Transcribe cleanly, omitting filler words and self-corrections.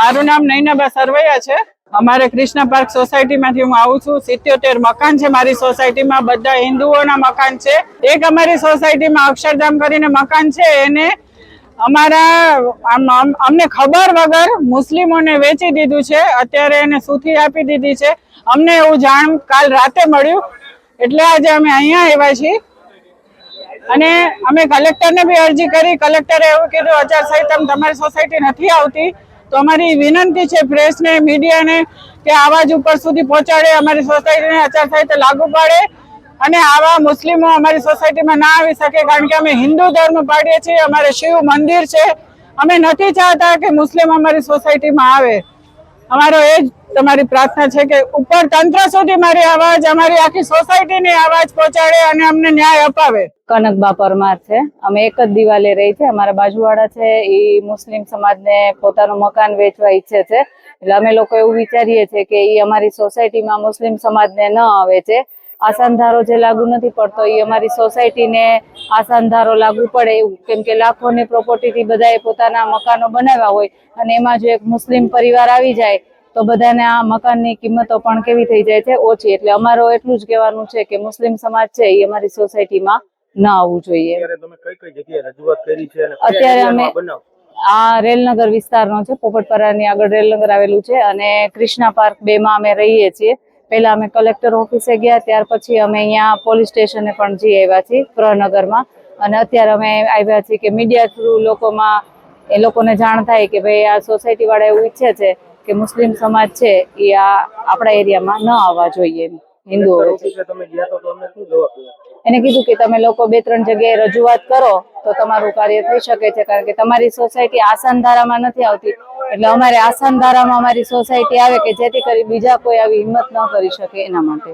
મારું નામ નૈનાબા સરવૈયા છે। અમારે કૃષ્ણ પાર્ક સોસાયટીમાંથી હું આવું છું। 77 મકાન છે મારી સોસાયટીમાં, બધા હિન્દુઓના મકાન છે। એક અમારી સોસાયટીમાં અક્ષરધામ કરીને મકાન છે, એને અમને ખબર વગર મુસ્લિમોને વેચી દીધું છે। અત્યારે એને સૂથી આપી દીધી છે। અમને એવું જાણ કાલ રાતે મળ્યું, એટલે આજે અમે અહીંયા આવ્યા છીએ અને અમે કલેક્ટરને બી અરજી કરી। કલેક્ટરે એવું કીધું આચારસંહિતા તમારી સોસાયટી નથી આવતી, તો અમારી વિનંતી છે પ્રેસને, મીડિયાને કે આવાજ ઉપર સુધી પહોંચાડે, અમારી સોસાયટીને આચારસંહિતા લાગુ પાડે અને આવા મુસ્લિમો અમારી સોસાયટીમાં ના આવી શકે, કારણ કે અમે હિન્દુ ધર્મ પાડીએ છીએ, અમારે શિવ મંદિર છે। અમે નથી ચાહતા કે મુસ્લિમ અમારી સોસાયટીમાં આવે। અમારો એ જ તમારી પ્રાર્થના છે કે ઉપર તંત્ર સુધી મારી આવાજ, અમારી આખી સોસાયટીની આવાજ પહોંચાડે અને અમને ન્યાય અપાવે। કનકબા પરમાર છે। અમે એક જ દિવાલે રહી છે। અમારા બાજુવાળા છે એ મુસ્લિમ સમાજને પોતાનું મકાન વેચવા ઈચ્છે છે, એટલે અમે લોકો એવું વિચારીએ છીએ કે એ અમારી સોસાયટીમાં મુસ્લિમ સમાજને ન વેચે। આસાનધારો જે લાગુ નથી પડતો એ અમારી સોસાયટીને આસાનધારો લાગુ પડે એવું, કેમ કે લાખોની પ્રોપર્ટીથી બધાએ પોતાના મકાનો બનાવ્યા હોય અને એમાં જો એક મુસ્લિમ પરિવાર આવી જાય તો બધાને આ મકાનની કિંમતો પણ કેવી થઈ જાય છે, ઓછી। એટલે અમારો એટલું જ કહેવાનું છે કે મુસ્લિમ સમાજ છે એ અમારી સોસાયટીમાં ન આવવું જોઈએ। અત્યારે અમે આ રેલનગર વિસ્તારનો છે, પોપટપરાની આગળ રેલનગર આવેલું છે અને કૃષ્ણા પાર્ક 2 માં અમે રહીએ છીએ। પહેલા અમે કલેક્ટર ઓફિસે ગયા, ત્યાર પછી અમે અહીંયા પોલીસ સ્ટેશને પણ જઈ આવ્યા છીએ પ્રનગરમાં, અને અત્યારે અમે આવ્યા છીએ કે મીડિયા થ્રુ એ લોકોને જાણ થાય કે ભાઈ આ સોસાયટી વાળા એવું ઈચ્છે છે કે મુસ્લિમ સમાજ છે એ આપણા એરિયામાં ન આવવા જોઈએ। હિન્દુઓ એને કીધું કે તમે લોકો 2-3 જગ્યાએ રજૂઆત કરો તો તમારું કાર્ય થઈ શકે છે, કારણ કે તમારી સોસાયટી આસાન ધારામાં નથી આવતી, એટલે અમારે આસાન ધારામાં અમારી સોસાયટી આવે કે જેથી કરી બીજા કોઈ આવી હિંમત ન કરી શકે એના માટે।